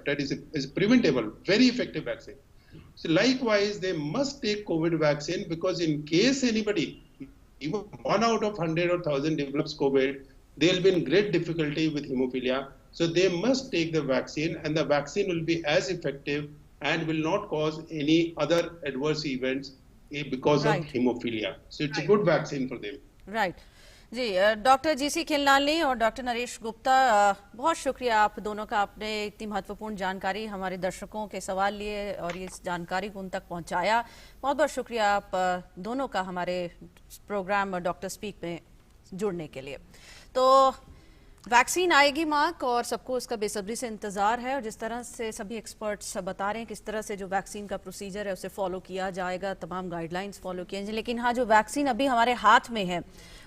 peptide is preventable, very effective vaccine. So likewise, they must take COVID vaccine, because in case anybody, even 1 out of 100 or 1,000 develops COVID, they'll be in great difficulty with hemophilia. So they must take the vaccine, and the vaccine will be as effective and will not cause any other adverse events because of hemophilia. So it's a good vaccine for them. Right. जी, doctor GC Khilnani और doctor Naresh Gupta, बहुत शुक्रिया आप दोनों का, आपने इतनी महत्वपूर्ण जानकारी हमारे दर्शकों के सवाल लिए और इस जानकारी को उन तक पहुंचाया। बहुत बहुत शुक्रिया आप दोनों का हमारे प्रोग्राम डॉक्टर स्पीक में जुड़ने के लिए। तो वैक्सीन आएगी मार्क, और सबको उसका बेसब्री से इंतज़ार है, और जिस तरह से सभी एक्सपर्ट्स बता रहे हैं किस तरह से जो वैक्सीन का प्रोसीजर है उसे फॉलो किया जाएगा, तमाम गाइडलाइंस फॉलो किए जाएंगे। लेकिन हाँ, जो वैक्सीन अभी हमारे हाथ में है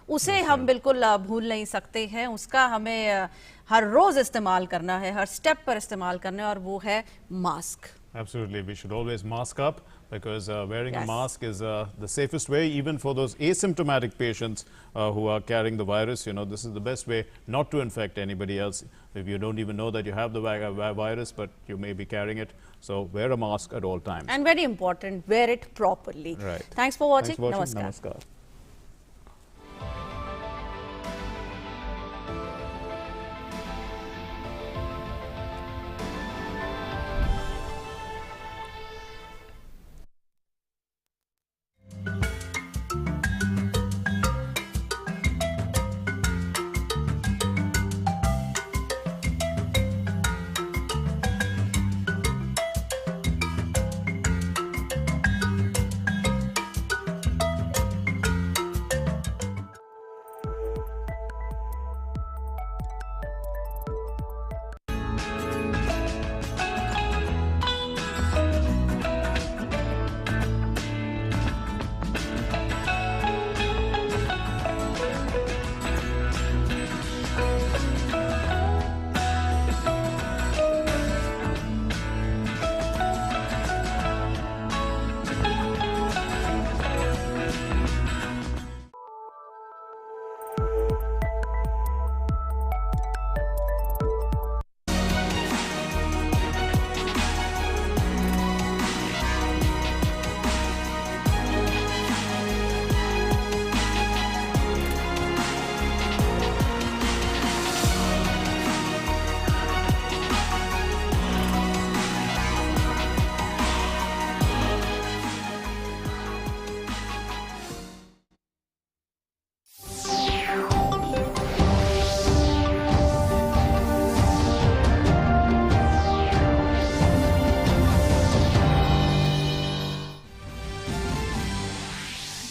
उसे हम बिल्कुल भूल नहीं सकते हैं, उसका हमें हर रोज इस्तेमाल करना है, हर स्टेप पर इस्तेमाल करना है, और वो है mask. Absolutely, we should always mask up, because wearing a mask is the safest way, even for those asymptomatic patients who are carrying the virus. You know, this is the best way not to infect anybody else. If you don't even know that you have the virus, but you may be carrying it, so wear a mask at all times. And very important, wear it properly. Right. Thanks for watching. Namaskar. Namaskar.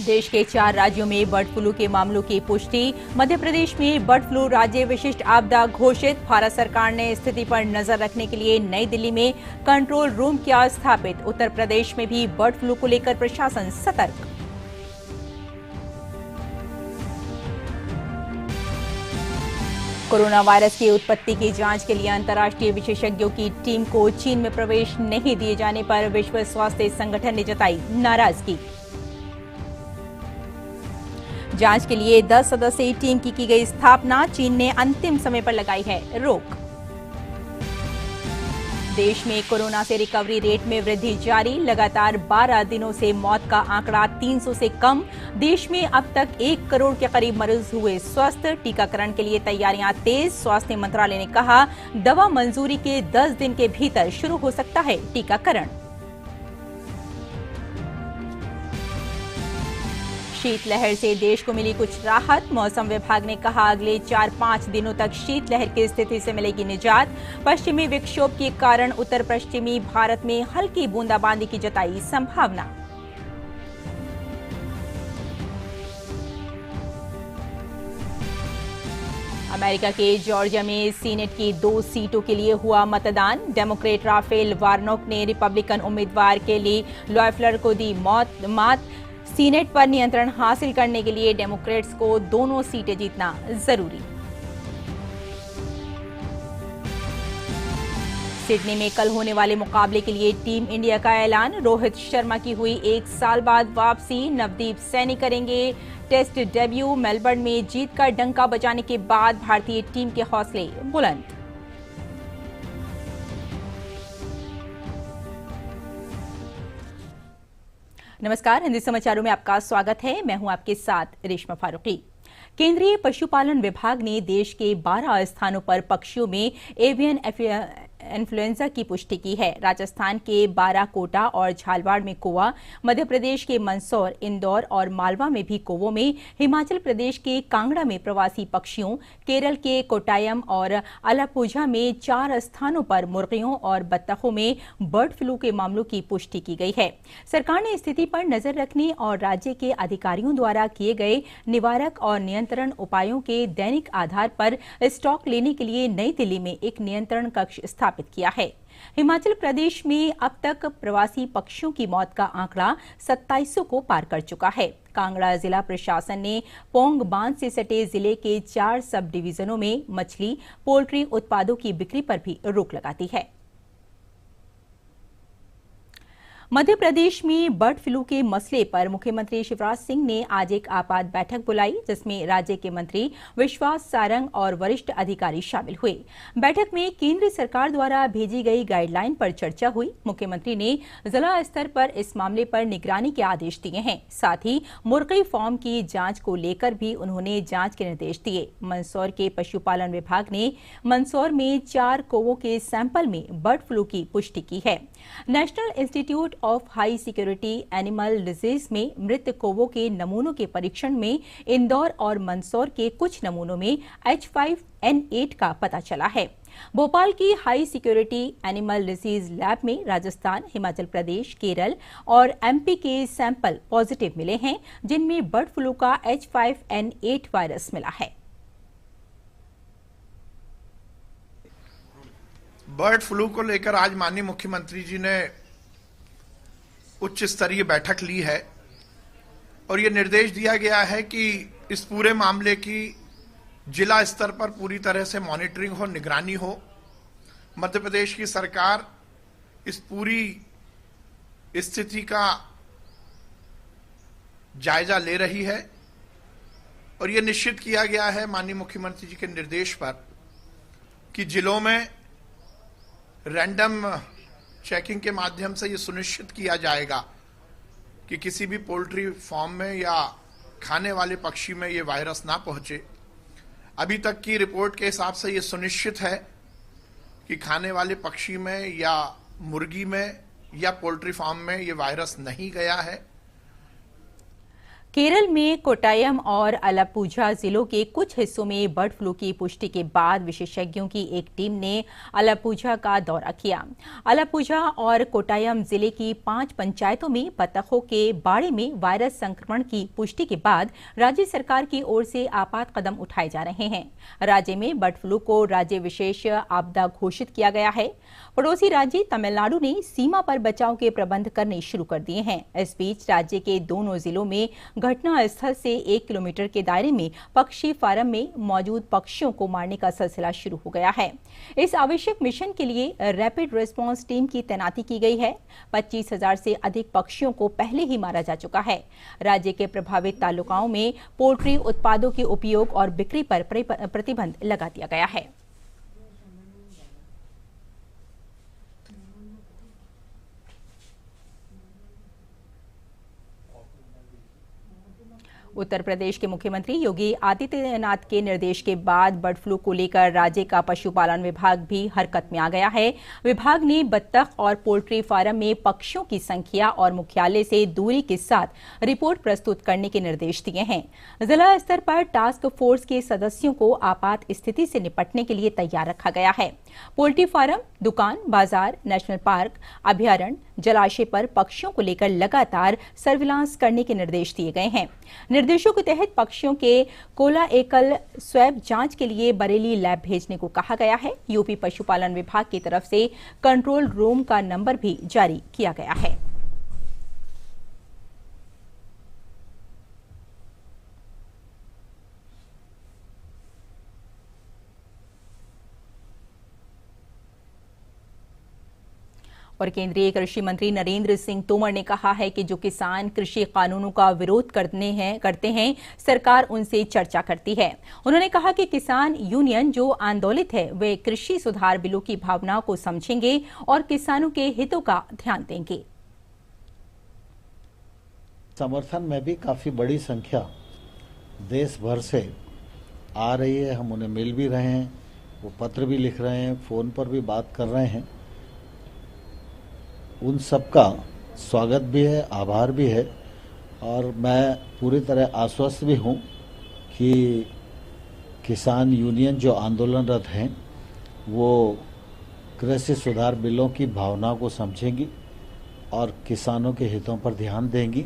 देश के 4 राज्यों में bird flu के मामलों की पुष्टि। मध्य प्रदेश में bird flu राज्य विशिष्ट आपदा घोषित। भारत सरकार ने स्थिति पर नजर रखने के लिए नई दिल्ली में कंट्रोल रूम किया स्थापित। उत्तर प्रदेश में भी बर्ड फ्लू को लेकर प्रशासन सतर्क। कोरोना वायरस की उत्पत्ति की जांच के लिए अंतर्राष्ट्रीय विशेषज्ञों की टीम को चीन में प्रवेश नहीं दिए जाने पर विश्व स्वास्थ्य संगठन ने जताई नाराजगी। जांच के लिए 10 सदस्यीय टीम की गई स्थापना। चीन ने अंतिम समय पर लगाई है रोक। देश में कोरोना से रिकवरी रेट में वृद्धि जारी। लगातार 12 दिनों से मौत का आंकड़ा 300 से कम। देश में अब तक 1 करोड़ के करीब मरीज हुए स्वस्थ। टीकाकरण के लिए तैयारियां तेज। स्वास्थ्य मंत्रालय ने कहा दवा मंजूरी के 10 दिन के भीतर शुरू हो सकता है टीकाकरण। शीतलहर से देश को मिली कुछ राहत। मौसम विभाग ने कहा अगले 4-5 दिनों तक शीतलहर की स्थिति से मिलेगी निजात। पश्चिमी विक्षोभ के कारण उत्तर पश्चिमी भारत में हल्की बूंदाबांदी की जताई संभावना। अमेरिका के जॉर्जिया में सीनेट की 2 सीटों के लिए हुआ मतदान। डेमोक्रेट राफेल वार्नोक ने रिपब्लिकन उम्मीदवार के लिए लॉयफ्लर को दी मात। सीनेट पर नियंत्रण हासिल करने के लिए डेमोक्रेट्स को दोनों सीटें जीतना जरूरी। सिडनी में कल होने वाले मुकाबले के लिए टीम इंडिया का ऐलान। रोहित शर्मा की हुई 1 साल बाद वापसी। नवदीप सैनी करेंगे टेस्ट डेब्यू। मेलबर्न में जीत का डंका बजाने के बाद भारतीय टीम के हौसले बुलंद। नमस्कार, हिंदी समाचारों में आपका स्वागत है। मैं हूं आपके साथ रेशमा फारूकी। केंद्रीय पशुपालन विभाग ने देश के 12 स्थानों पर पक्षियों में एवियन इन्फ्लुएंजा की पुष्टि की है। राजस्थान के बाराकोटा और झालवाड़ में कौवा, मध्य प्रदेश के मंदसौर, इंदौर और मालवा में भी कौवों में, हिमाचल प्रदेश के कांगड़ा में प्रवासी पक्षियों, केरल के कोट्टायम और अलापुझा में 4 स्थानों पर मुर्गियों और बत्तखों में बर्ड फ्लू के मामलों की पुष्टि की गई है। सरकार ने स्थिति पर नजर रखने और राज्य के अधिकारियों द्वारा किए गए निवारक और नियंत्रण उपायों के दैनिक आधार पर स्टॉक लेने के लिए नई दिल्ली में एक नियंत्रण कक्ष स्थापित किया है। हिमाचल प्रदेश में अब तक प्रवासी पक्षियों की मौत का आंकड़ा 2700 को पार कर चुका है। कांगड़ा जिला प्रशासन ने पोंग बांध से सटे जिले के 4 सब डिवीजनों में मछली, पोल्ट्री उत्पादों की बिक्री पर भी रोक लगा दी है। मध्य प्रदेश में बर्ड फ्लू के मसले पर मुख्यमंत्री शिवराज सिंह ने आज एक आपात बैठक बुलाई, जिसमें राज्य के मंत्री विश्वास सारंग और वरिष्ठ अधिकारी शामिल हुए। बैठक में केंद्र सरकार द्वारा भेजी गई गाइडलाइन पर चर्चा हुई। मुख्यमंत्री ने जिला स्तर पर इस मामले पर निगरानी के आदेश दिए हैं। साथ ही मुर्गी फार्म की जांच को लेकर भी उन्होंने जांच के निर्देश दिए। मंदसौर के पशुपालन विभाग ने मंदसौर में 4 कौवों के सैंपल में बर्ड फ्लू की पुष्टि की है। National institute of high security animal disease में मृत कौवों के नमूनों के परीक्षण में इंदौर और मंदसौर के कुछ नमूनों में H5N8 का पता चला है। भोपाल की high security animal disease lab में राजस्थान, हिमाचल प्रदेश, केरल और MP के सैंपल पॉजिटिव मिले हैं, जिनमें बर्ड फ्लू का H5N8 वायरस मिला है। बर्ड फ्लू को लेकर आज माननीय मुख्यमंत्री जी ने उच्च स्तरीय बैठक ली है और ये निर्देश दिया गया है कि इस पूरे मामले की जिला स्तर पर पूरी तरह से मॉनिटरिंग हो, निगरानी हो। मध्य प्रदेश की सरकार इस पूरी स्थिति का जायजा ले रही है और ये निश्चित किया गया है माननीय मुख्यमंत्री जी के निर्देश पर कि जिलों में रैंडम चेकिंग के माध्यम से ये सुनिश्चित किया जाएगा कि किसी भी पोल्ट्री फार्म में या खाने वाले पक्षी में ये वायरस ना पहुंचे। अभी तक की रिपोर्ट के हिसाब से ये सुनिश्चित है कि खाने वाले पक्षी में या मुर्गी में या पोल्ट्री फार्म में ये वायरस नहीं गया है। केरल में कोट्टायम और अलापुझा जिलों के कुछ हिस्सों में बर्ड फ्लू की पुष्टि के बाद विशेषज्ञों की एक टीम ने अलापुझा का दौरा किया। अलापुझा और कोट्टायम जिले की 5 पंचायतों में बत्तखों के बाड़े में वायरस संक्रमण की पुष्टि के बाद राज्य सरकार की ओर से आपात कदम उठाए जा रहे हैं। राज्य में बर्ड फ्लू को राज्य विशेष आपदा घोषित किया गया है। पड़ोसी राज्य तमिलनाडु ने सीमा पर बचाव के प्रबंध करने शुरू कर दिए हैं। इस बीच राज्य के दोनों जिलों में घटना स्थल से 1 किलोमीटर के दायरे में पक्षी फार्म में मौजूद पक्षियों को मारने का सिलसिला शुरू हो गया है। इस आवश्यक मिशन के लिए रैपिड रिस्पांस टीम की तैनाती की गई है। 25,000 से अधिक पक्षियों को पहले ही मारा जा चुका है। राज्य के प्रभावित तालुकाओं में पोल्ट्री उत्पादों के उपयोग और बिक्री पर प्रतिबंध लगा दिया गया है। उत्तर प्रदेश के मुख्यमंत्री योगी आदित्यनाथ के निर्देश के बाद बर्ड फ्लू को लेकर राज्य का पशुपालन विभाग भी हरकत में आ गया है। विभाग ने बत्तख और पोल्ट्री फार्म में पक्षियों की संख्या और मुख्यालय से दूरी के साथ रिपोर्ट प्रस्तुत करने के निर्देश दिए हैं। जिला स्तर पर टास्क फोर्स के सदस्यों को आपात स्थिति से निपटने के लिए तैयार रखा गया है। पोल्ट्री फार्म, दुकान, बाजार, नेशनल पार्क, अभयारण्य, जलाशय पर पक्षियों को लेकर लगातार सर्विलांस करने के निर्देश दिए गए हैं। निर्देशों के तहत पक्षियों के कोला एकल स्वैब जांच के लिए बरेली लैब भेजने को कहा गया है। यूपी पशुपालन विभाग की तरफ से कंट्रोल रूम का नंबर भी जारी किया गया है। और केंद्रीय कृषि मंत्री नरेंद्र सिंह तोमर ने कहा है कि जो किसान कृषि कानूनों का विरोध करते हैं, सरकार उनसे चर्चा करती है। उन्होंने कहा कि किसान यूनियन जो आंदोलित है वे कृषि सुधार बिलों की भावनाओं को समझेंगे और किसानों के हितों का ध्यान देंगे। समर्थन में भी काफ़ी बड़ी संख्या देश भर से आ रही है। हम उन्हें मिल भी रहे हैं, वो पत्र भी लिख रहे हैं, फ़ोन पर भी बात कर रहे हैं। उन सबका स्वागत भी है, आभार भी है और मैं पूरी तरह आश्वस्त भी हूँ कि किसान यूनियन जो आंदोलनरत हैं वो कृषि सुधार बिलों की भावना को समझेंगी और किसानों के हितों पर ध्यान देंगी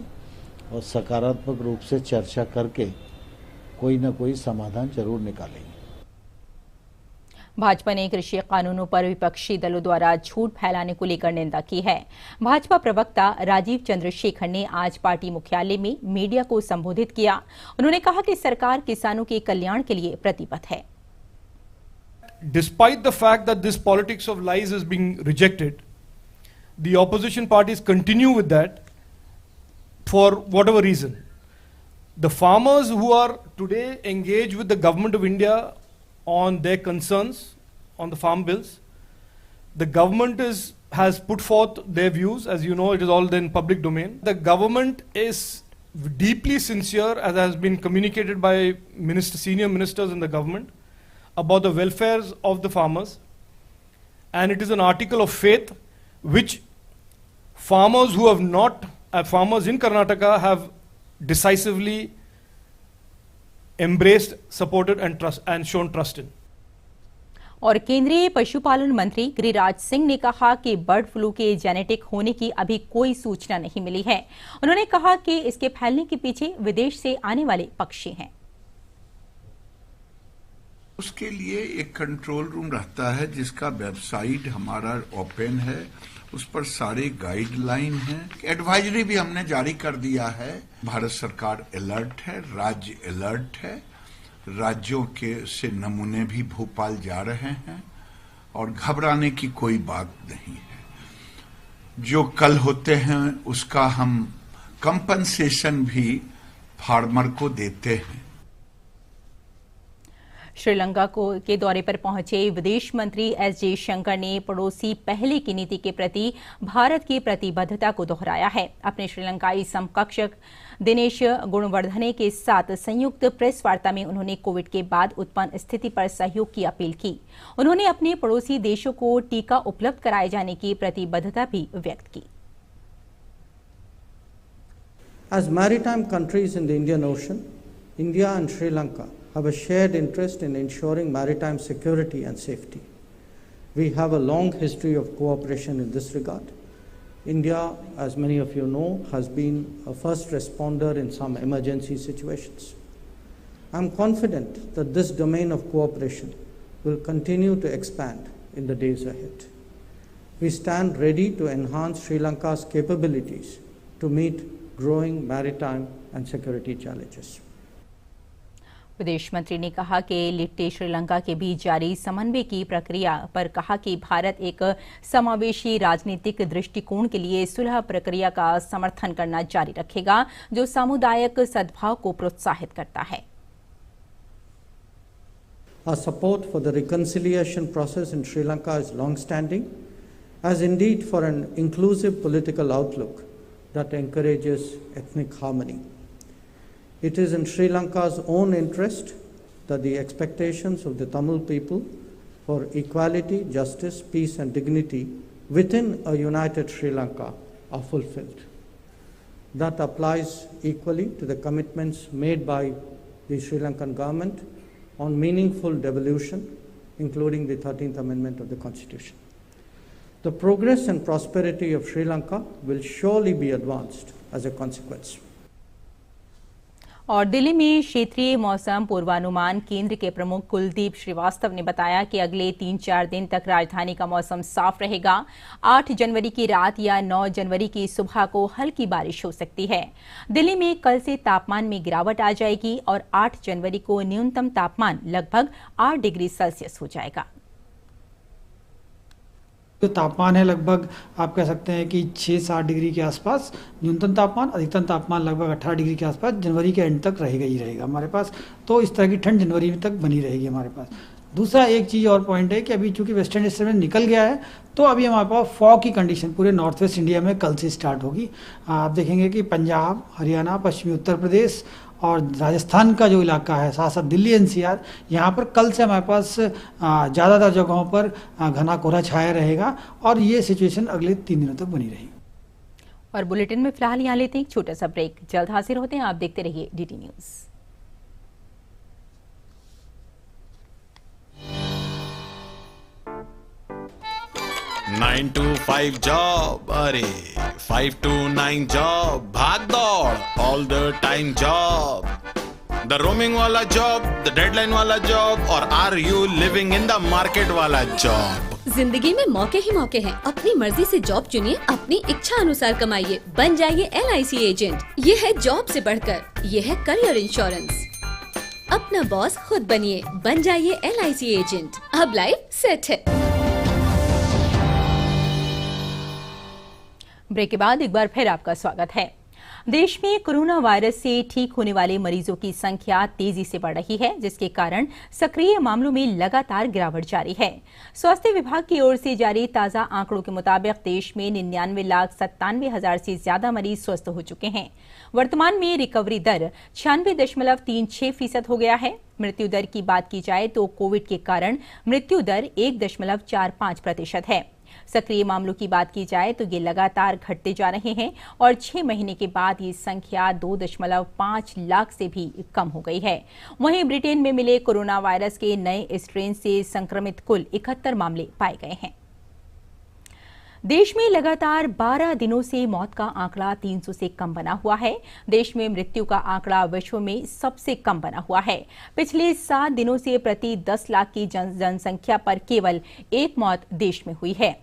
और सकारात्मक रूप से चर्चा करके कोई न कोई समाधान जरूर निकालेंगे। भाजपा ने कृषि कानूनों पर विपक्षी दलों द्वारा झूठ फैलाने को लेकर निंदा की है। भाजपा प्रवक्ता राजीव चंद्रशेखर ने आज पार्टी मुख्यालय में मीडिया को संबोधित किया। उन्होंने कहा कि सरकार किसानों के कल्याण के लिए प्रतिबद्ध है। Despite the fact that this politics of lies is being rejected, the opposition parties continue with that for whatever reason. The farmers who are today engaged with the government of India on their concerns on the farm bills, the government has put forth their views. As you know, it is all in public domain. The government is deeply sincere, as has been communicated by senior ministers in the government, about the welfares of the farmers, and it is an article of faith which farmers who have not, farmers in Karnataka have decisively embraced, supported and shown trust in. और केंद्रीय पशुपालन मंत्री गिरिराज सिंह ने कहा कि bird flu के genetic होने की अभी कोई सूचना नहीं मिली है। उन्होंने कहा कि इसके फैलने के पीछे विदेश से आने वाले पक्षी हैं। उसके लिए एक कंट्रोल रूम रहता है जिसका वेबसाइट हमारा ओपन है, उस पर सारे गाइडलाइन हैं। एडवाइजरी भी हमने जारी कर दिया है। भारत सरकार अलर्ट है, राज्य अलर्ट है, राज्यों के से नमूने भी भोपाल जा रहे हैं और घबराने की कोई बात नहीं है। जो कल होते हैं उसका हम कंपनसेशन भी फार्मर को देते हैं। श्रीलंका के दौरे पर पहुंचे विदेश मंत्री एस जयशंकर ने पड़ोसी पहले की नीति के प्रति भारत की प्रतिबद्धता को दोहराया है। अपने श्रीलंकाई समकक्ष दिनेश गुणवर्धने के साथ संयुक्त प्रेस वार्ता में उन्होंने कोविड के बाद उत्पन्न स्थिति पर सहयोग की अपील की। उन्होंने अपने पड़ोसी देशों को टीका उपलब्ध कराए जाने की प्रतिबद्धता भी व्यक्त की। As maritime countries in the Indian Ocean, India and Sri Lanka have a shared interest in ensuring maritime security and safety. We have a long history of cooperation in this regard. India, as many of you know, has been a first responder in some emergency situations. I'm confident that this domain of cooperation will continue to expand in the days ahead. We stand ready to enhance Sri Lanka's capabilities to meet growing maritime and security challenges. विदेश मंत्री ने कहा कि लिट्टे श्रीलंका के बीच जारी समन्वय की प्रक्रिया पर कहा कि भारत एक समावेशी राजनीतिक दृष्टिकोण के लिए सुलह प्रक्रिया का समर्थन करना जारी रखेगा जो सामुदायिक सद्भाव को प्रोत्साहित करता है। Our support for the reconciliation process in Sri Lanka is long-standing, as indeed for an inclusive political outlook that encourages ethnic harmony. It is in Sri Lanka's own interest that the expectations of the Tamil people for equality, justice, peace and dignity within a united Sri Lanka are fulfilled. That applies equally to the commitments made by the Sri Lankan government on meaningful devolution, including the 13th Amendment of the Constitution. The progress and prosperity of Sri Lanka will surely be advanced as a consequence. और दिल्ली में क्षेत्रीय मौसम पूर्वानुमान केंद्र के प्रमुख कुलदीप श्रीवास्तव ने बताया कि अगले 3-4 दिन तक राजधानी का मौसम साफ रहेगा। 8 जनवरी की रात या 9 जनवरी की सुबह को हल्की बारिश हो सकती है। दिल्ली में कल से तापमान में गिरावट आ जाएगी और 8 जनवरी को न्यूनतम तापमान लगभग 8 डिग्री सेल्सियस हो जाएगा। जो तापमान है लगभग आप कह सकते हैं कि 6-7 डिग्री के आसपास न्यूनतम तापमान, अधिकतम तापमान लगभग 18 डिग्री के आसपास जनवरी के एंड तक रहेगा ही रहेगा हमारे पास। तो इस तरह की ठंड जनवरी तक बनी रहेगी हमारे पास। दूसरा एक चीज़ और पॉइंट है कि अभी चूंकि वेस्टर्न डिस्टर्बेंस निकल गया है, तो अभी हमारे पास फॉग की कंडीशन पूरे नॉर्थ वेस्ट इंडिया में कल से स्टार्ट होगी। आप देखेंगे कि पंजाब, हरियाणा, पश्चिमी उत्तर प्रदेश और राजस्थान का जो इलाका है, साथ साथ दिल्ली एनसीआर, यहाँ पर कल से हमारे पास ज़्यादातर जगहों पर घना कोहरा छाया रहेगा और ये सिचुएशन अगले 3 दिनों तक बनी रहेगी। और बुलेटिन में फिलहाल यहाँ लेते हैं एक छोटा सा ब्रेक। जल्द हाजिर होते हैं, आप देखते रहिए DT news. Nine to 5 job, अरे 5 to 9 जॉब, भाग दौड़ all the time job, the roaming वाला जॉब, द डेडलाइन वाला जॉब, और are you living in the market वाला जॉब। जिंदगी में मौके ही मौके हैं। अपनी मर्जी से जॉब चुनिए, अपनी इच्छा अनुसार कमाइए, बन जाइए LIC एजेंट। ये है जॉब से बढ़कर, ये है करियर इंश्योरेंस। अपना बॉस खुद बनिए, बन जाइए LIC एजेंट। अब लाइफ सेट है। ब्रेक के बाद एक बार फिर आपका स्वागत है। देश में कोरोना वायरस से ठीक होने वाले मरीजों की संख्या तेजी से बढ़ रही है, जिसके कारण सक्रिय मामलों में लगातार गिरावट जारी है। स्वास्थ्य विभाग की ओर से जारी ताजा आंकड़ों के मुताबिक देश में 99,97,000 से ज्यादा मरीज स्वस्थ हो चुके हैं। वर्तमान में रिकवरी दर 96.36% हो गया है। मृत्यु दर की बात की जाए तो कोविड के कारण मृत्यु दर 1.45% है। सक्रिय मामलों की बात की जाए तो ये लगातार घटते जा रहे हैं और 6 महीने के बाद ये संख्या 2.5 लाख से भी कम हो गई है। वहीं ब्रिटेन में मिले कोरोना वायरस के नए स्ट्रेन से संक्रमित कुल 71 मामले पाए गए हैं। देश में लगातार 12 दिनों से मौत का आंकड़ा 300 से कम बना हुआ है। देश में मृत्यु का आंकड़ा विश्व में सबसे कम बना हुआ है। पिछले 7 दिनों से प्रति 10 लाख की जनसंख्या पर केवल 1 मौत देश में हुई है।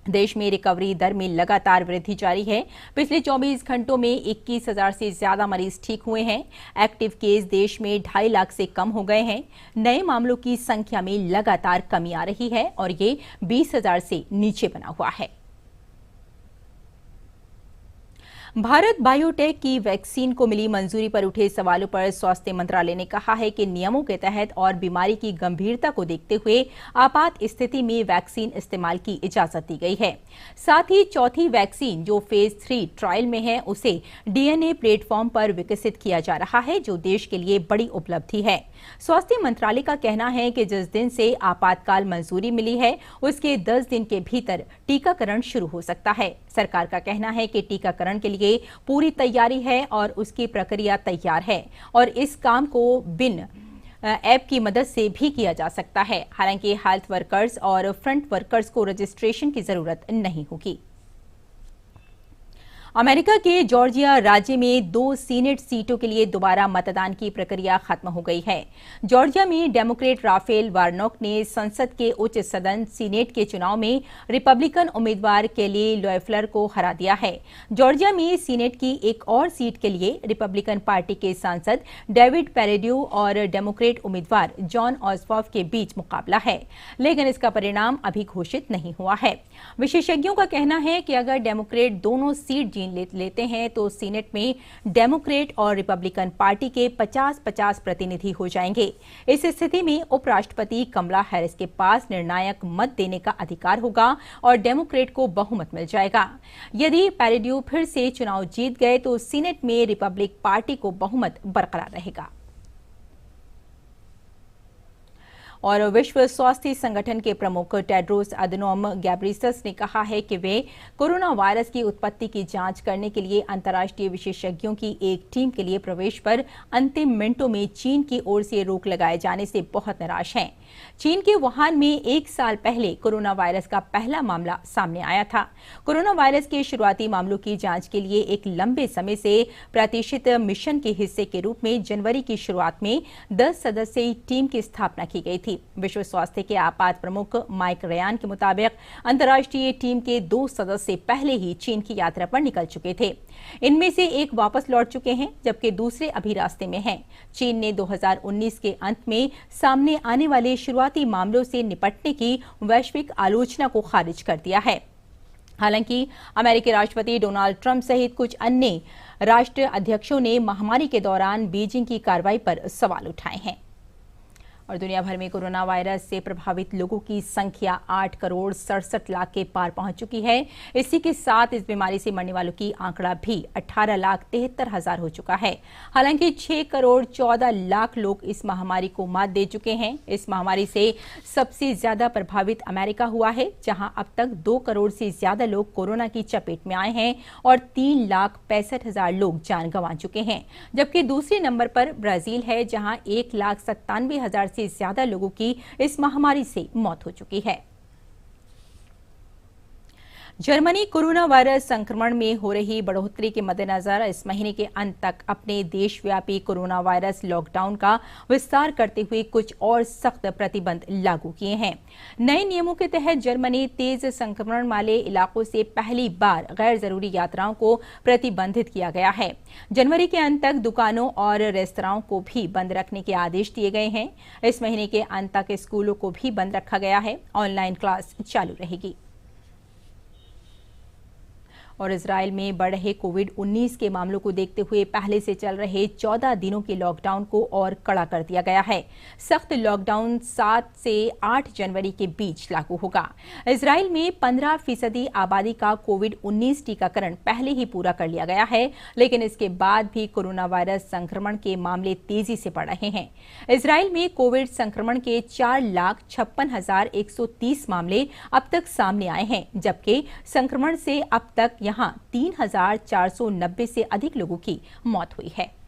देश में रिकवरी दर में लगातार वृद्धि जारी है। पिछले 24 घंटों में 21,000 से ज्यादा मरीज ठीक हुए हैं। एक्टिव केस देश में 2.5 लाख से कम हो गए हैं। नए मामलों की संख्या में लगातार कमी आ रही है और ये 20,000 से नीचे बना हुआ है। भारत बायोटेक की वैक्सीन को मिली मंजूरी पर उठे सवालों पर स्वास्थ्य मंत्रालय ने कहा है कि नियमों के तहत और बीमारी की गंभीरता को देखते हुए आपात स्थिति में वैक्सीन इस्तेमाल की इजाजत दी गई है। साथ ही चौथी वैक्सीन जो फेज 3 ट्रायल में है उसे DNA प्लेटफॉर्म पर विकसित किया जा रहा है, जो देश के लिए बड़ी उपलब्धि है। स्वास्थ्य मंत्रालय का कहना है कि जिस दिन से आपातकाल मंजूरी मिली है उसके 10 दिन के भीतर टीकाकरण शुरू हो सकता है। सरकार का कहना है कि टीकाकरण के लिए पूरी तैयारी है और उसकी प्रक्रिया तैयार है और इस काम को बिन ऐप की मदद से भी किया जा सकता है। हालांकि हेल्थ वर्कर्स और फ्रंट वर्कर्स को रजिस्ट्रेशन की जरूरत नहीं होगी। अमेरिका के जॉर्जिया राज्य में 2 सीनेट सीटों के लिए दोबारा मतदान की प्रक्रिया खत्म हो गई है। जॉर्जिया में डेमोक्रेट राफेल वार्नोक ने संसद के उच्च सदन सीनेट के चुनाव में रिपब्लिकन उम्मीदवार केली लोएफ्लर को हरा दिया है। जॉर्जिया में सीनेट की एक और सीट के लिए रिपब्लिकन पार्टी के सांसद डेविड पेरेड्यू और डेमोक्रेट उम्मीदवार जॉन ऑसपॉफ के बीच मुकाबला है, लेकिन इसका परिणाम अभी घोषित नहीं हुआ है। विशेषज्ञों का कहना है कि अगर डेमोक्रेट दोनों सीट लेते हैं तो सीनेट में डेमोक्रेट और रिपब्लिकन पार्टी के 50-50 प्रतिनिधि हो जाएंगे। इस स्थिति में उपराष्ट्रपति कमला हैरिस के पास निर्णायक मत देने का अधिकार होगा और डेमोक्रेट को बहुमत मिल जाएगा। यदि पेरेड्यू फिर से चुनाव जीत गए तो सीनेट में रिपब्लिक पार्टी को बहुमत बरकरार रहेगा। और विश्व स्वास्थ्य संगठन के प्रमुख टेड्रोस अधनोम गैब्रियसस ने कहा है कि वे कोरोना वायरस की उत्पत्ति की जांच करने के लिए अंतर्राष्ट्रीय विशेषज्ञों की एक टीम के लिए प्रवेश पर अंतिम मिनटों में चीन की ओर से रोक लगाए जाने से बहुत निराश हैं। चीन के वुहान में 1 साल पहले कोरोना वायरस का पहला मामला सामने आया था। कोरोना वायरस के शुरुआती मामलों की जांच के लिए एक लंबे समय से प्रतीक्षित मिशन के हिस्से के रूप में जनवरी की शुरुआत में 10 सदस्यीय टीम की स्थापना की गई थी। विश्व स्वास्थ्य के आपात प्रमुख माइक रयान के मुताबिक अंतर्राष्ट्रीय टीम के 2 सदस्य पहले ही चीन की यात्रा पर निकल चुके थे। इनमें से एक वापस लौट चुके हैं जबकि दूसरे अभी रास्ते में हैं। चीन ने 2019 के अंत में सामने आने वाले शुरुआती मामलों से निपटने की वैश्विक आलोचना को खारिज कर दिया है। हालांकि अमेरिकी राष्ट्रपति डोनाल्ड ट्रंप सहित कुछ अन्य राष्ट्र अध्यक्षों ने महामारी के दौरान बीजिंग की कार्रवाई पर सवाल उठाए हैं। और दुनिया भर में कोरोना वायरस से प्रभावित लोगों की संख्या 8 करोड़ 67 लाख के पार पहुंच चुकी है। इसी के साथ इस बीमारी से मरने वालों की आंकड़ा भी 18,73,000 हो चुका है। हालांकि 6 करोड़ 14 लाख लोग इस महामारी को मात दे चुके हैं। इस महामारी से सबसे ज्यादा प्रभावित अमेरिका हुआ है, जहां अब तक 2 करोड़ से ज्यादा लोग कोरोना की चपेट में आए हैं और 3,65,000 लोग जान गंवा चुके हैं। जबकि दूसरे नंबर पर ब्राजील है, जहां 1,97,000 से ज्यादा लोगों की इस महामारी से मौत हो चुकी है। जर्मनी कोरोना वायरस संक्रमण में हो रही बढ़ोतरी के मद्देनजर इस महीने के अंत तक अपने देशव्यापी कोरोना वायरस लॉकडाउन का विस्तार करते हुए कुछ और सख्त प्रतिबंध लागू किए हैं। नए नियमों के तहत जर्मनी तेज संक्रमण वाले इलाकों से पहली बार गैर जरूरी यात्राओं को प्रतिबंधित किया गया है। जनवरी के अंत तक दुकानों और रेस्तराओं को भी बंद रखने के आदेश दिए गए हैं। इस महीने के अंत तक स्कूलों को भी बंद रखा गया है। ऑनलाइन क्लास चालू रहेगी। और इजराइल में बढ़ रहे कोविड-19 के मामलों को देखते हुए पहले से चल रहे 14 दिनों के लॉकडाउन को और कड़ा कर दिया गया है। सख्त लॉकडाउन 7 से 8 जनवरी के बीच लागू होगा। इजराइल में 15% आबादी का कोविड-19 टीकाकरण पहले ही पूरा कर लिया गया है, लेकिन इसके बाद भी कोरोना वायरस संक्रमण के मामले तेजी से बढ़ रहे हैं। इजराइल में कोविड संक्रमण के 4,56,130 मामले अब तक सामने आए हैं, जबकि संक्रमण से अब तक यहां 3,490 से अधिक लोगों की मौत हुई है।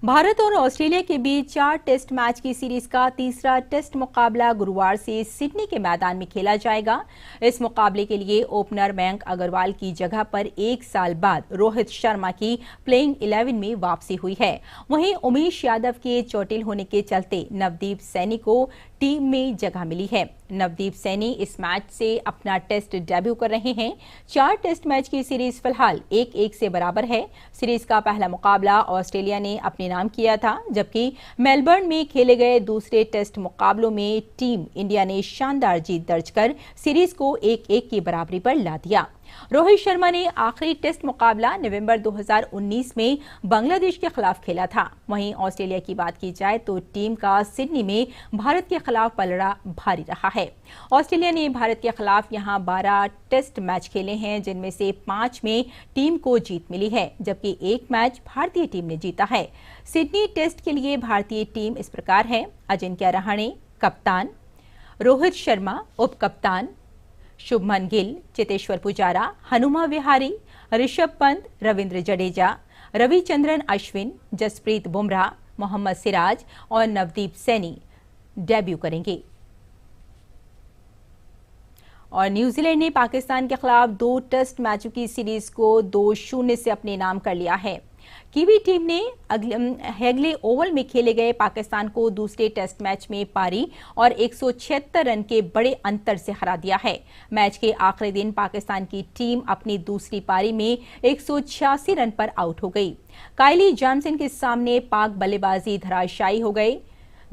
भारत और ऑस्ट्रेलिया के बीच 4 टेस्ट मैच की सीरीज का तीसरा टेस्ट मुकाबला गुरुवार से सिडनी के मैदान में खेला जाएगा। इस मुकाबले के लिए ओपनर मयंक अग्रवाल की जगह पर 1 साल बाद रोहित शर्मा की प्लेइंग 11 में वापसी हुई है। वहीं उमेश यादव के चोटिल होने के चलते नवदीप सैनी को टीम में जगह मिली है। नवदीप सैनी इस मैच से अपना टेस्ट डेब्यू कर रहे हैं। 4 टेस्ट मैच की सीरीज फिलहाल 1-1 से बराबर है। सीरीज का पहला मुकाबला ऑस्ट्रेलिया ने अपने नाम किया था, जबकि मेलबर्न में खेले गए दूसरे टेस्ट मुकाबलों में टीम इंडिया ने शानदार जीत दर्ज कर सीरीज को 1-1 की बराबरी पर ला दिया। रोहित शर्मा ने आखिरी टेस्ट मुकाबला नवंबर 2019 में बांग्लादेश के खिलाफ खेला था। वहीं ऑस्ट्रेलिया की बात की जाए तो टीम का सिडनी में भारत के खिलाफ पलड़ा भारी रहा है। ऑस्ट्रेलिया ने भारत के खिलाफ यहां 12 टेस्ट मैच खेले हैं, जिनमें से 5 में टीम को जीत मिली है, जबकि 1 मैच भारतीय टीम ने जीता है। सिडनी टेस्ट के लिए भारतीय टीम इस प्रकार है: अजिंक्य रहाणे कप्तान, रोहित शर्मा उप कप्तान, शुभमन गिल, चेतेश्वर पुजारा, हनुमा विहारी, ऋषभ पंत, रविंद्र जडेजा, रविचंद्रन अश्विन, जसप्रीत बुमराह, मोहम्मद सिराज और नवदीप सैनी डेब्यू करेंगे। और न्यूजीलैंड ने पाकिस्तान के खिलाफ 2 टेस्ट मैचों की सीरीज को 2-0 से अपने नाम कर लिया है। कीवी टीम ने हेगले ओवल में खेले गए पाकिस्तान को दूसरे टेस्ट मैच में पारी और 176 रन के बड़े अंतर से हरा दिया है। मैच के आखिरी दिन पाकिस्तान की टीम अपनी दूसरी पारी में 186 रन पर आउट हो गई। काइली जैमसन के सामने पाक बल्लेबाजी धराशायी हो गई।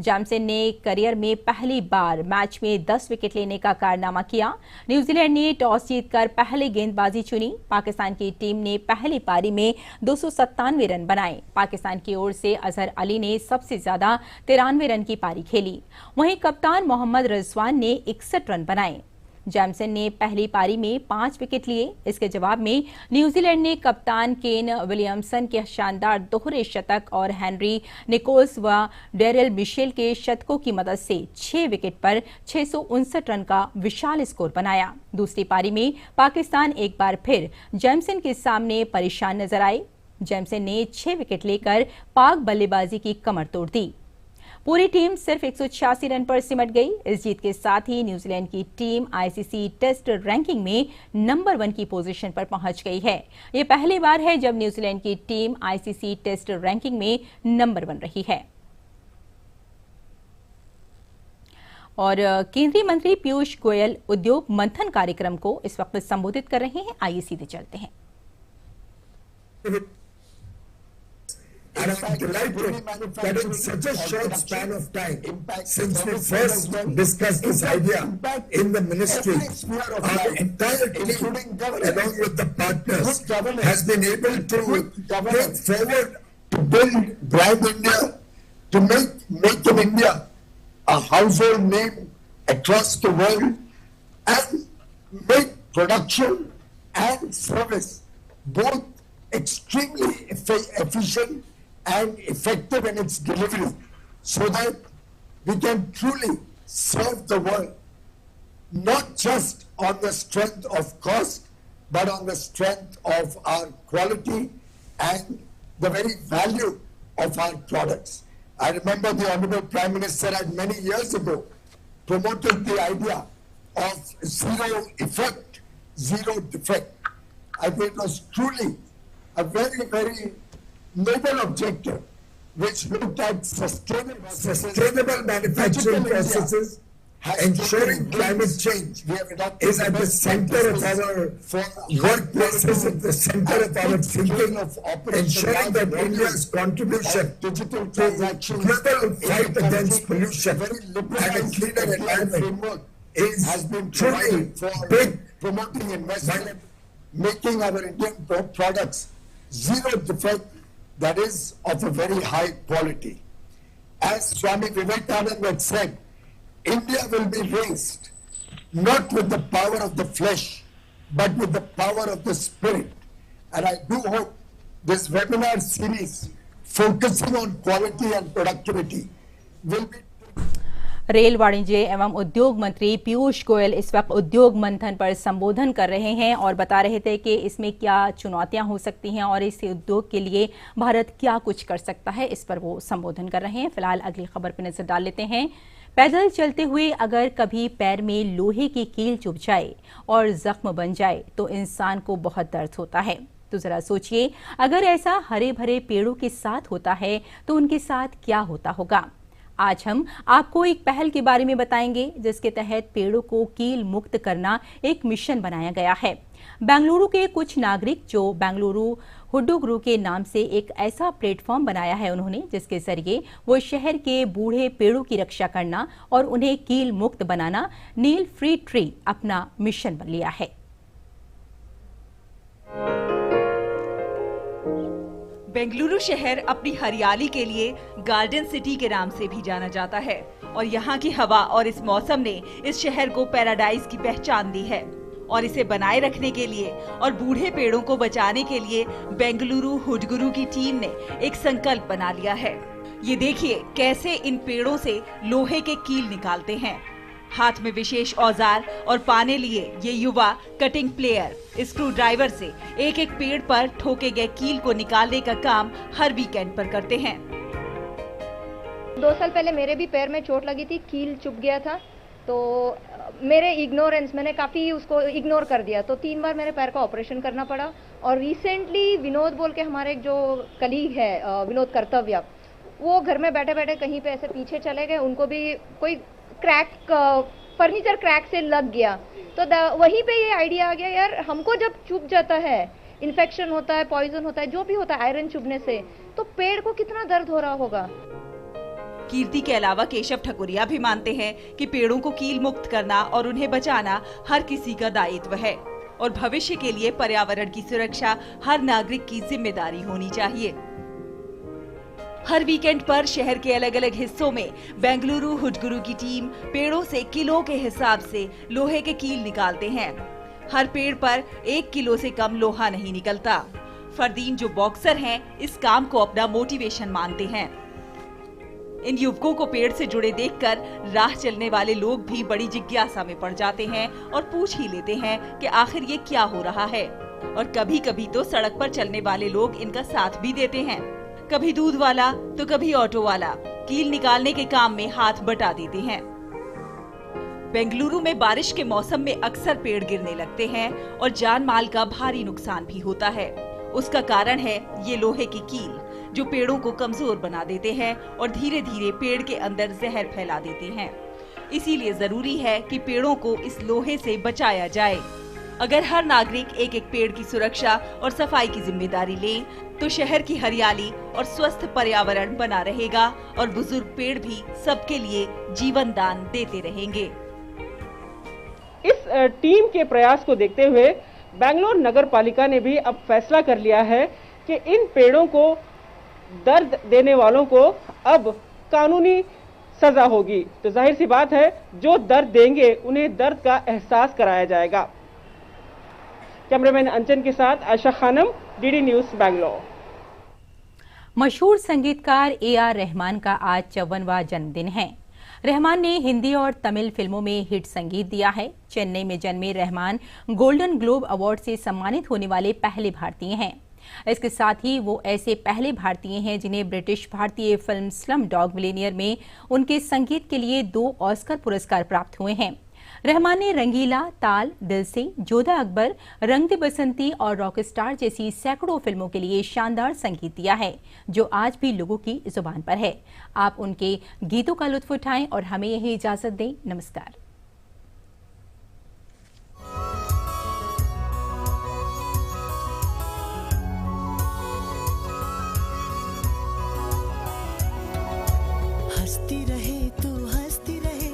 जैमसन ने करियर में पहली बार मैच में 10 विकेट लेने का कारनामा किया। न्यूजीलैंड ने टॉस जीतकर पहले गेंदबाजी चुनी। पाकिस्तान की टीम ने पहली पारी में 297 रन बनाए। पाकिस्तान की ओर से अजहर अली ने सबसे ज्यादा 93 रन की पारी खेली। वहीं कप्तान मोहम्मद रिजवान ने 61 रन बनाए। जैमसन ने पहली पारी में 5 विकेट लिए। इसके जवाब में न्यूजीलैंड ने कप्तान केन विलियमसन के शानदार दोहरे शतक और हेनरी निकोल्स व डेरिल मिशेल के शतकों की मदद से 6 विकेट पर 659 रन का विशाल स्कोर बनाया। दूसरी पारी में पाकिस्तान एक बार फिर जैमसन के सामने परेशान नजर आए। जैमसन ने 6 विकेट लेकर पाक बल्लेबाजी की कमर तोड़ दी। पूरी टीम सिर्फ 186 रन पर सिमट गई। इस जीत के साथ ही न्यूजीलैंड की टीम आईसीसी टेस्ट रैंकिंग में नंबर 1 की पोजीशन पर पहुंच गई है। ये पहली बार है जब न्यूजीलैंड की टीम आईसीसी टेस्ट रैंकिंग में नंबर 1 रही है। और केंद्रीय मंत्री पीयूष गोयल उद्योग मंथन कार्यक्रम को इस वक्त संबोधित कर रहे हैं। आइए सीधे चलते हैं। And I'm delighted that in such a short span of time, since we first discussed this idea in the ministry, our entire team, along with the partners, has been able to take forward to build Brand India, to make in India a household name across the world and make production and service both extremely efficient and effective in its delivery, so that we can truly serve the world, not just on the strength of cost, but on the strength of our quality and the very value of our products. I remember the Honorable Prime Minister had many years ago promoted the idea of zero effect, zero defect. I think it was truly a very, very noble objective, which looked at sustainable manufacturing processes, ensuring climate change is at the center of our workplaces, at the center of our thinking, ensuring that India's contribution to global fight against pollution and a cleaner environment has been truly big, promoting investment, making our Indian products zero defect, that is of a very high quality. As Swami Vivekananda had said, India will be raised not with the power of the flesh, but with the power of the spirit. And I do hope this webinar series focusing on quality and productivity will be. Rail वाणिज्य एवं उद्योग मंत्री पीयूष गोयल इस वक्त उद्योग मंथन पर संबोधन कर रहे हैं और बता रहे थे कि इसमें क्या चुनौतियां हो सकती हैं और इस उद्योग के लिए भारत क्या कुछ कर सकता है, इस पर वो संबोधन कर रहे हैं। फिलहाल अगली खबर पर नजर डाल लेते हैं। पैदल चलते हुए अगर कभी पैर में लोहे की कील चुभ जाए और जख्म बन जाए तो इंसान को बहुत दर्द होता है। तो जरा सोचिए, अगर ऐसा हरे भरे पेड़ों के साथ होता है तो उनके साथ क्या होता होगा। आज हम आपको एक पहल के बारे में बताएंगे जिसके तहत पेड़ों को कील मुक्त करना एक मिशन बनाया गया है। बेंगलुरु के कुछ नागरिक जो बेंगलुरु हुड्डुगुरु के नाम से एक ऐसा प्लेटफॉर्म बनाया है उन्होंने, जिसके जरिए वो शहर के बूढ़े पेड़ों की रक्षा करना और उन्हें कील मुक्त बनाना नील फ्री ट्री अपना मिशन बन लिया है। बेंगलुरु शहर अपनी हरियाली के लिए गार्डन सिटी के नाम से भी जाना जाता है और यहाँ की हवा और इस मौसम ने इस शहर को पैराडाइज की पहचान दी है। और इसे बनाए रखने के लिए और बूढ़े पेड़ों को बचाने के लिए बेंगलुरु हुड्डुगुरु की टीम ने एक संकल्प बना लिया है। ये देखिए कैसे इन पेड़ों से लोहे के कील निकालते हैं। हाथ में विशेष औजार और पाने लिए ये युवा कटिंग प्लेयर स्क्रू ड्राइवर से एक एक पेड़ पर ठोके गए कील को निकालने का काम हर वीकेंड पर करते हैं। 2 साल पहले मेरे भी पैर में चोट लगी थी, कील चुभ गया था, तो मेरे इग्नोरेंस मैंने काफ़ी उसको इग्नोर कर दिया, तो 3 बार मेरे पैर का ऑपरेशन करना पड़ा। और रिसेंटली विनोद बोल के हमारे जो कलीग है विनोद कर्तव्य, वो घर में बैठे बैठे कहीं पे ऐसे पीछे चले गए, उनको भी कोई फर्नीचर क्रैक से लग गया, तो वहीं पे ये आइडिया आ गया, यार हमको जब चुभ जाता है, इन्फेक्शन होता है, पॉइजन होता है, जो भी होता है आयरन चुभने से, तो पेड़ को कितना दर्द हो रहा होगा। कीर्ति के अलावा केशव ठकुरिया भी मानते हैं कि पेड़ों को कील मुक्त करना और उन्हें बचाना हर किसी का दायित्व है और भविष्य के लिए पर्यावरण की सुरक्षा हर नागरिक की जिम्मेदारी होनी चाहिए। हर वीकेंड पर शहर के अलग अलग हिस्सों में बेंगलुरु हुड्डुगुरु की टीम पेड़ों से किलो के हिसाब से लोहे के कील निकालते हैं। हर पेड़ पर 1 किलो से कम लोहा नहीं निकलता। फरदीन जो बॉक्सर हैं, इस काम को अपना मोटिवेशन मानते हैं। इन युवकों को पेड़ से जुड़े देखकर राह चलने वाले लोग भी बड़ी जिज्ञासा में पड़ जाते हैं और पूछ ही लेते हैं कि आखिर ये क्या हो रहा है। और कभी कभी तो सड़क पर चलने वाले लोग इनका साथ भी देते हैं। कभी दूध वाला तो कभी ऑटो वाला कील निकालने के काम में हाथ बटा देते हैं। बेंगलुरु में बारिश के मौसम में अक्सर पेड़ गिरने लगते हैं और जान माल का भारी नुकसान भी होता है। उसका कारण है ये लोहे की कील, जो पेड़ों को कमजोर बना देते हैं और धीरे धीरे पेड़ के अंदर जहर फैला देते हैं। इसीलिए जरूरी है कि पेड़ों को इस लोहे से बचाया जाए। अगर हर नागरिक एक एक पेड़ की सुरक्षा और सफाई की जिम्मेदारी ले तो शहर की हरियाली और स्वस्थ पर्यावरण बना रहेगा और बुजुर्ग पेड़ भी सबके लिए जीवन दान देते रहेंगे। इस टीम के प्रयास को देखते हुए बेंगलुरु नगर पालिका ने भी अब फैसला कर लिया है कि इन पेड़ों को दर्द देने वालों को अब कानूनी सजा होगी। तो जाहिर सी बात है, जो दर्द देंगे उन्हें दर्द का एहसास कराया जाएगा। कैमरामैन अंचन के साथ आयशा खानम, डीडी न्यूज बैंगलोर। मशहूर संगीतकार AR रहमान का आज 54वां जन्मदिन है। रहमान ने हिंदी और तमिल फिल्मों में हिट संगीत दिया है। चेन्नई में जन्मे रहमान गोल्डन ग्लोब अवार्ड से सम्मानित होने वाले पहले भारतीय हैं। इसके साथ ही वो ऐसे पहले भारतीय हैं जिन्हें ब्रिटिश भारतीय फिल्म स्लम डॉग मिलियनेयर में उनके संगीत के लिए 2 ऑस्कर पुरस्कार प्राप्त हुए हैं। रहमान ने रंगीला, ताल, दिल से, जोधा अकबर, रंग दे बसंती और रॉकस्टार जैसी सैकड़ों फिल्मों के लिए शानदार संगीत दिया है, जो आज भी लोगों की जुबान पर है। आप उनके गीतों का लुत्फ उठाएं और हमें यही इजाजत दें। नमस्कार। हंसती रहे तू हंसती रहे,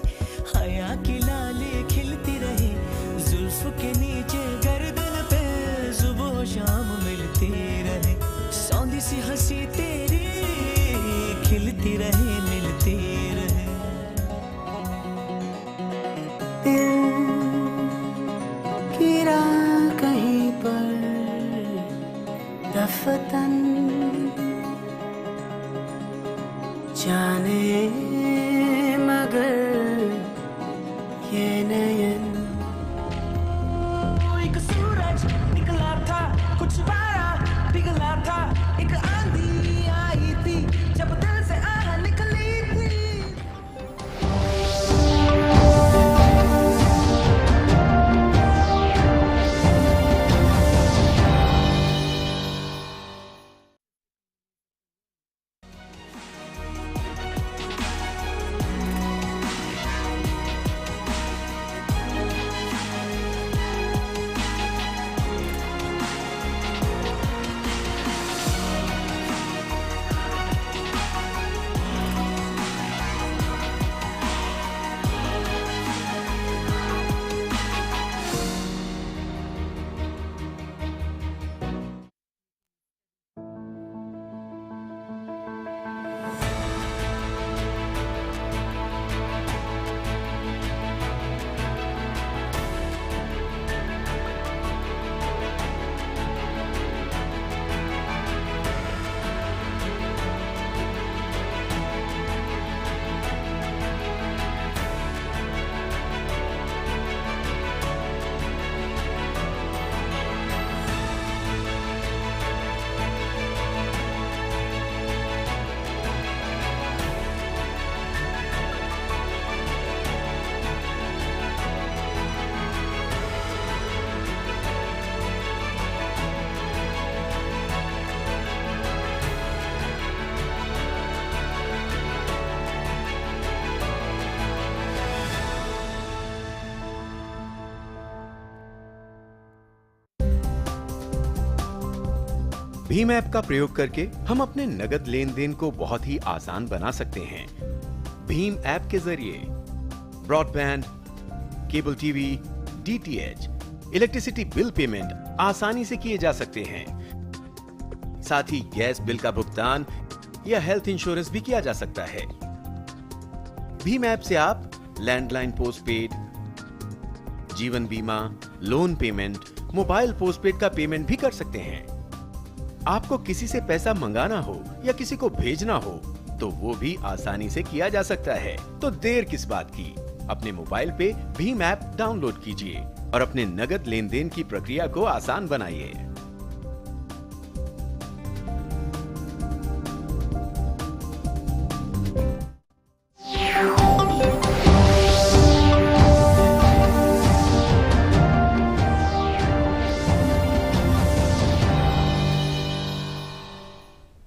हया की लाली खिलती रहे, जुल्फ के नीचे गर्दन पे सुबह शाम मिलती रहे, सौंधी सी हंसी तेरी खिलती रहे मिलती रहे। गिरा कहीं पर दफतन जाने मगर ये नयन। एक सूरज निकला था, कुछ बारा पिघला था, एक आंधी आई थी जब दिल से आह निकली थी। भीम ऐप का प्रयोग करके हम अपने नगद लेन देन को बहुत ही आसान बना सकते हैं। भीम ऐप के जरिए broadband, cable TV, DTH, electricity bill payment आसानी से किए जा सकते हैं। साथ ही गैस बिल का भुगतान या हेल्थ इंश्योरेंस भी किया जा सकता है। भीम ऐप से आप लैंडलाइन पोस्टपेड, जीवन बीमा, लोन पेमेंट, मोबाइल पोस्टपेड का पेमेंट भी कर सकते हैं। आपको किसी से पैसा मंगाना हो या किसी को भेजना हो तो वो भी आसानी से किया जा सकता है। तो देर किस बात की, अपने मोबाइल पे भीम ऐप डाउनलोड कीजिए और अपने नगद लेन देन की प्रक्रिया को आसान बनाइए।